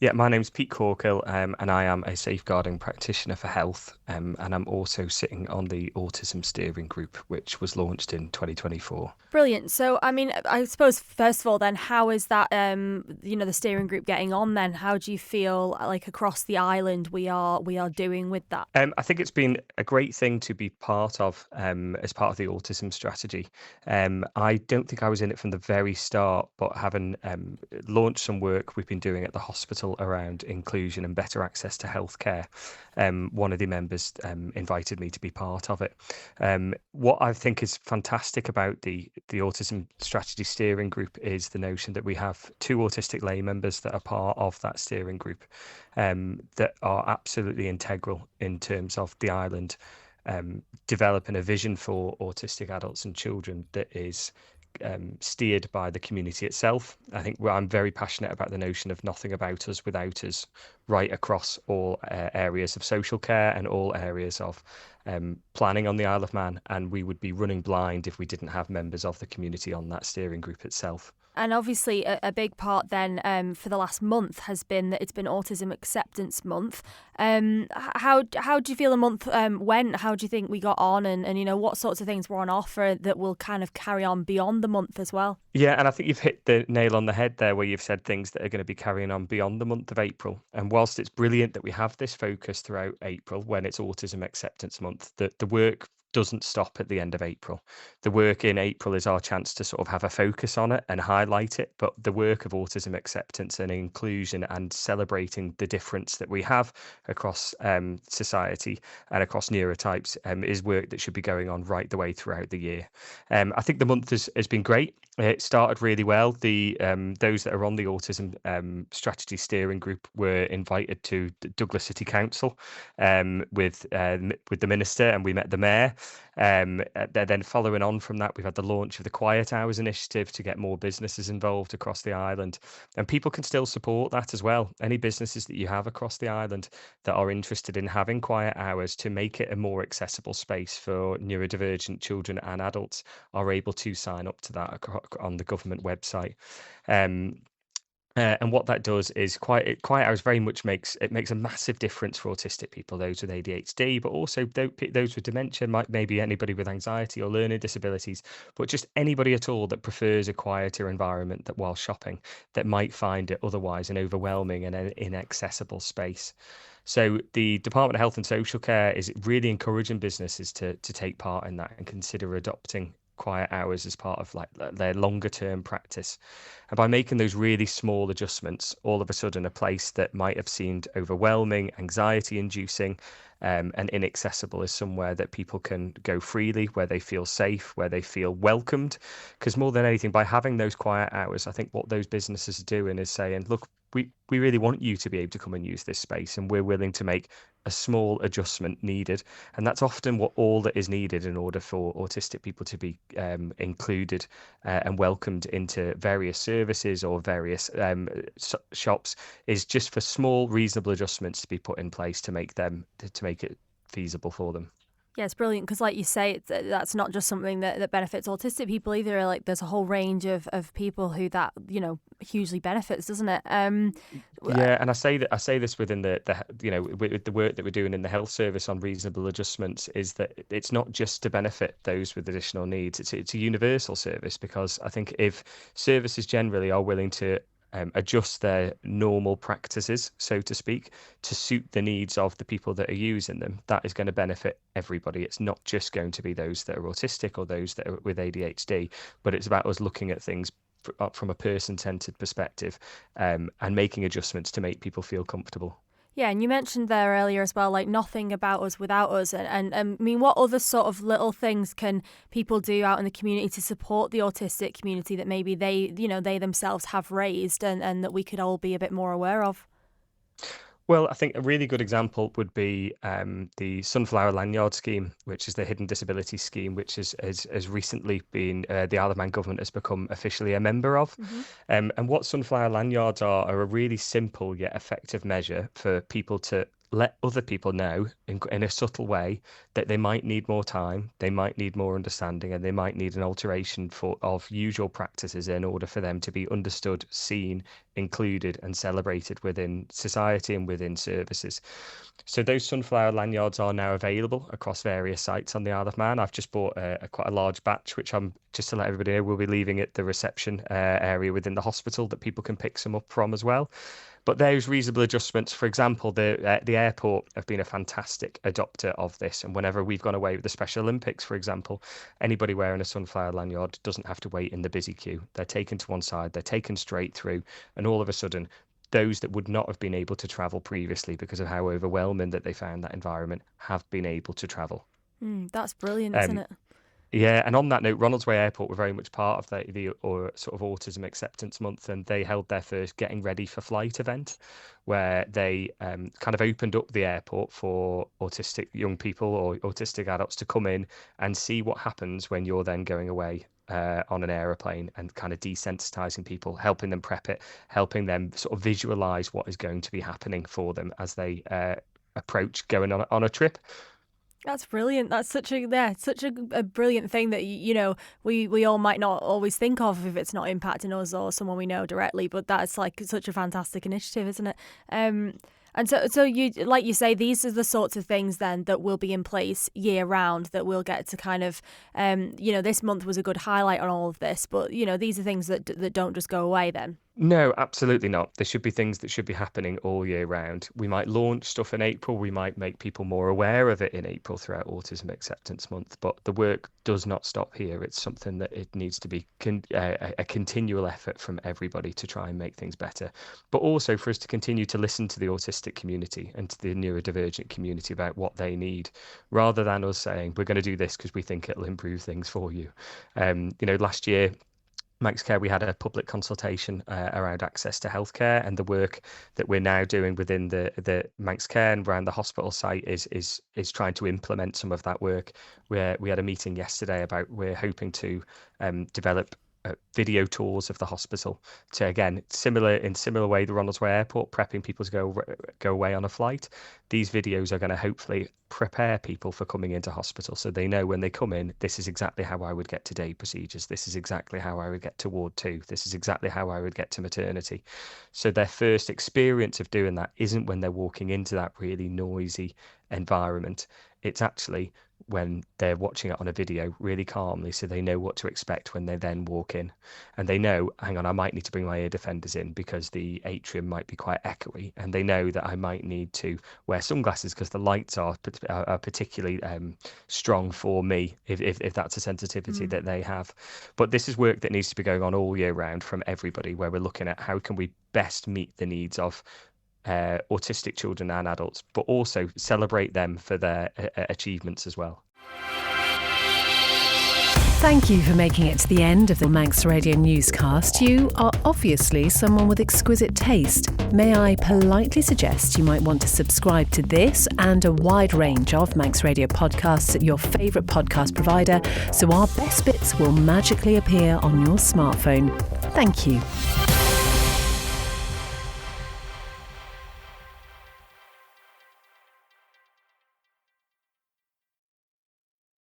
Yeah, my name's Pete Corkhill, and I am a safeguarding practitioner for health, and I'm also sitting on the Autism Steering Group, which was launched in 2024. Brilliant. So, I mean, I suppose first of all, then, how is that, the steering group getting on? Then, how do you feel like across the island we are doing with that? I think it's been a great thing to be part of as part of the autism strategy. I don't think I was in it from the very start, but having launched some work we've been doing at the hospital around inclusion and better access to healthcare, one of the members invited me to be part of it. What I think is fantastic about the autism strategy steering group is the notion that we have two autistic lay members that are part of that steering group that are absolutely integral in terms of the island developing a vision for autistic adults and children that is steered by the community itself. I think I'm very passionate about the notion of nothing about us without us, right across all areas of social care and all areas of planning on the Isle of Man. And we would be running blind if we didn't have members of the community on that steering group itself. And obviously, a big part then for the last month has been that it's been Autism Acceptance Month. How do you feel the month went? How do you think we got on? And what sorts of things were on offer that will kind of carry on beyond the month as well? Yeah, and I think you've hit the nail on the head there where you've said things that are going to be carrying on beyond the month of April. And whilst it's brilliant that we have this focus throughout April when it's Autism Acceptance Month, the work doesn't stop at the end of April. The work in April is our chance to sort of have a focus on it and highlight it. But the work of autism acceptance and inclusion and celebrating the difference that we have across society and across neurotypes is work that should be going on right the way throughout the year. I think the month has been great. It started really well. The those that are on the autism strategy steering group were invited to Douglas City Council with the minister, and we met the mayor. Then following on from that, we've had the launch of the Quiet Hours initiative to get more businesses involved across the island, and people can still support that as well. Any businesses that you have across the island that are interested in having quiet hours to make it a more accessible space for neurodivergent children and adults are able to sign up to that on the government website. Um, and what that does is quiet hours very much makes a massive difference for autistic people, those with ADHD, but also those with dementia, maybe anybody with anxiety or learning disabilities, but just anybody at all that prefers a quieter environment that while shopping that might find it otherwise an overwhelming and an inaccessible space. So the Department of Health and Social Care is really encouraging businesses to take part in that and consider adopting quiet hours as part of like their longer term practice. And by making those really small adjustments, all of a sudden a place that might have seemed overwhelming, anxiety inducing, and inaccessible is somewhere that people can go freely, where they feel safe, where they feel welcomed. Because more than anything, by having those quiet hours, I think what those businesses are doing is saying, look, we really want you to be able to come and use this space, and we're willing to make a small adjustment needed. And that's often what all that is needed in order for autistic people to be included and welcomed into various services or various shops, is just for small, reasonable adjustments to be put in place to make it feasible for them. Yeah, it's brilliant because, like you say, that's not just something that benefits autistic people either. Like, there's a whole range of people who that hugely benefits, doesn't it? Yeah, and I say this within with the work that we're doing in the health service on reasonable adjustments, is that it's not just to benefit those with additional needs. It's a universal service, because I think if services generally are willing to adjust their normal practices, so to speak, to suit the needs of the people that are using them, that is going to benefit everybody. It's not just going to be those that are autistic or those that are with ADHD, but it's about us looking at things from a person-centered perspective, and making adjustments to make people feel comfortable. Yeah, and you mentioned there earlier as well, like nothing about us without us. And I mean, what other sort of little things can people do out in the community to support the autistic community that maybe they themselves have raised and that we could all be a bit more aware of? Well, I think a really good example would be the Sunflower Lanyard Scheme, which is the hidden disability scheme, which has recently been the Isle of Man government has become officially a member of. Hmm. And what Sunflower Lanyards are a really simple yet effective measure for people to let other people know in a subtle way that they might need more time, they might need more understanding, and they might need an alteration of usual practices in order for them to be understood, seen, included, and celebrated within society and within services. So those sunflower lanyards are now available across various sites on the Isle of Man. I've just bought quite a large batch, which I'm, just to let everybody know, we'll be leaving at the reception area within the hospital that people can pick some up from as well. But those reasonable adjustments, for example, the airport have been a fantastic adopter of this. And whenever we've gone away with the Special Olympics, for example, anybody wearing a sunflower lanyard doesn't have to wait in the busy queue. They're taken to one side, they're taken straight through, and all of a sudden, those that would not have been able to travel previously because of how overwhelming that they found that environment have been able to travel. That's brilliant, isn't it? Yeah, and on that note, Ronaldsway Airport were very much part of the sort of Autism Acceptance Month, and they held their first Getting Ready for Flight event, where they kind of opened up the airport for autistic young people or autistic adults to come in and see what happens when you're then going away on an aeroplane, and kind of desensitizing people, helping them prep it, helping them sort of visualize what is going to be happening for them as they approach going on a trip. That's brilliant. That's such a brilliant thing that we all might not always think of if it's not impacting us or someone we know directly. But that's like such a fantastic initiative, isn't it? And so you, like you say, these are the sorts of things then that will be in place year round, that we'll get to kind of, this month was a good highlight on all of this. But these are things that don't just go away then. No, absolutely not. There should be things that should be happening all year round. We might launch stuff in April. We might make people more aware of it in April throughout Autism Acceptance Month. But the work does not stop here. It's something that it needs to be a continual effort from everybody to try and make things better. But also for us to continue to listen to the autistic community and to the neurodivergent community about what they need, rather than us saying, we're going to do this because we think it'll improve things for you. Last year, Manx Care, we had a public consultation around access to healthcare, and the work that we're now doing within the Manx Care and around the hospital site is trying to implement some of that work. We had a meeting yesterday about we're hoping to develop video tours of the hospital to, again, similar way the Ronaldsway Airport prepping people to go away on a flight. These videos are going to hopefully prepare people for coming into hospital, so they know when they come in, this is exactly how I would get to day procedures, this is exactly how I would get to ward 2, this is exactly how I would get to maternity. So their first experience of doing that isn't when they're walking into that really noisy environment. It's actually when they're watching it on a video really calmly, so they know what to expect when they then walk in. And they know, hang on, I might need to bring my ear defenders in because the atrium might be quite echoey, and they know that I might need to wear sunglasses because the lights are particularly strong for me if that's a sensitivity that they have. But this is work that needs to be going on all year round from everybody, where we're looking at how can we best meet the needs of autistic children and adults, but also celebrate them for their achievements as well. Thank you for making it to the end of the Manx Radio newscast. You are obviously someone with exquisite taste. May I politely suggest you might want to subscribe to this and a wide range of Manx Radio podcasts at your favourite podcast provider, so our best bits will magically appear on your smartphone. Thank you.